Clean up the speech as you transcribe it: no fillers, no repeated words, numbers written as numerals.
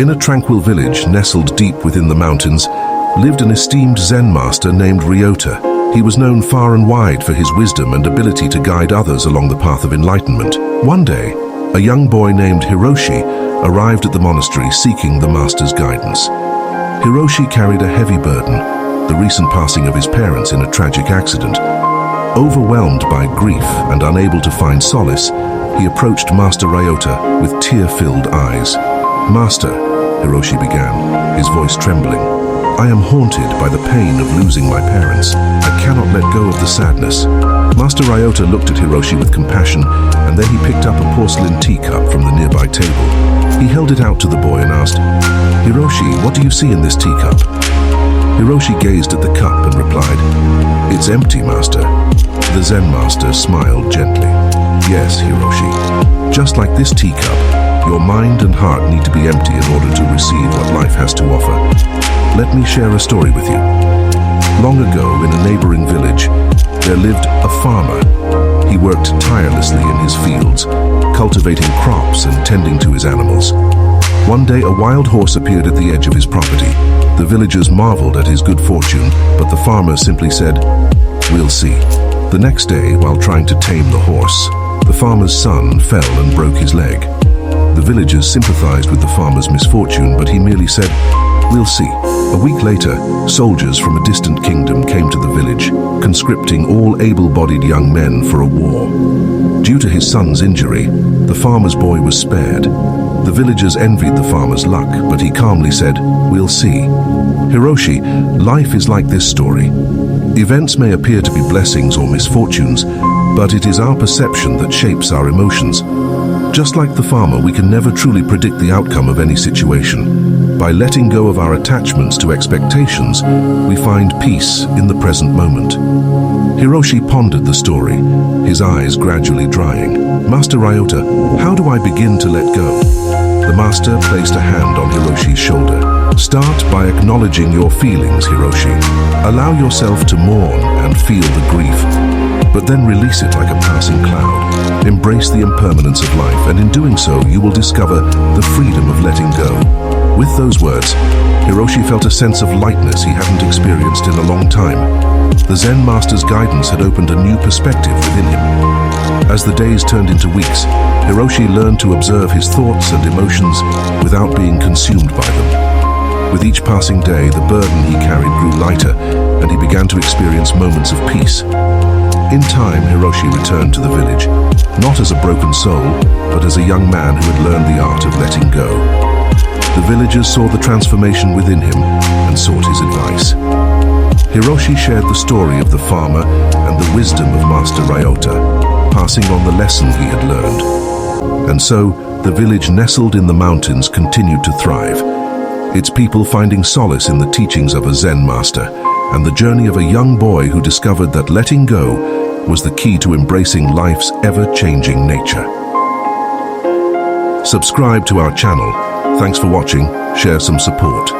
In a tranquil village nestled deep within the mountains, lived an esteemed Zen master named Ryota. He was known far and wide for his wisdom and ability to guide others along the path of enlightenment. One day, a young boy named Hiroshi arrived at the monastery seeking the master's guidance. Hiroshi carried a heavy burden, the recent passing of his parents in a tragic accident. Overwhelmed by grief and unable to find solace, he approached Master Ryota with tear-filled eyes. "Master," Hiroshi began, his voice trembling, "I am haunted by the pain of losing my parents. I cannot let go of the sadness." Master Ryota looked at Hiroshi with compassion, and then he picked up a porcelain teacup from the nearby table. He held it out to the boy and asked, "Hiroshi, what do you see in this teacup?" Hiroshi gazed at the cup and replied, "It's empty, Master." The Zen master smiled gently. "Yes, Hiroshi, just like this teacup, your mind and heart need to be empty in order to receive what life has to offer. Let me share a story with you. Long ago, in a neighboring village, there lived a farmer. He worked tirelessly in his fields, cultivating crops and tending to his animals. One day, a wild horse appeared at the edge of his property. The villagers marveled at his good fortune, but the farmer simply said, "We'll see." The next day, while trying to tame the horse, the farmer's son fell and broke his leg. The villagers sympathized with the farmer's misfortune, but he merely said, "We'll see." A week later, soldiers from a distant kingdom came to the village, conscripting all able-bodied young men for a war. Due to his son's injury, the farmer's boy was spared. The villagers envied the farmer's luck, but he calmly said, "We'll see." Hiroshi, life is like this story. Events may appear to be blessings or misfortunes, but it is our perception that shapes our emotions. Just like the farmer, we can never truly predict the outcome of any situation. By letting go of our attachments to expectations, we find peace in the present moment. Hiroshi pondered the story, his eyes gradually drying. "Master Ryota, how do I begin to let go?" The master placed a hand on Hiroshi's shoulder. "Start by acknowledging your feelings, Hiroshi. Allow yourself to mourn and feel the grief, but then release it like a passing cloud. Embrace the impermanence of life, and in doing so, you will discover the freedom of letting go." With those words, Hiroshi felt a sense of lightness he hadn't experienced in a long time. The Zen master's guidance had opened a new perspective within him. As the days turned into weeks, Hiroshi learned to observe his thoughts and emotions without being consumed by them. With each passing day, the burden he carried grew lighter, and he began to experience moments of peace. In time, Hiroshi returned to the village, not as a broken soul, but as a young man who had learned the art of letting go. The villagers saw the transformation within him and sought his advice. Hiroshi shared the story of the farmer and the wisdom of Master Ryota, passing on the lesson he had learned. And so, the village nestled in the mountains continued to thrive, its people finding solace in the teachings of a Zen master, and the journey of a young boy who discovered that letting go was the key to embracing life's ever-changing nature. Subscribe to our channel. Thanks for watching. Share some support.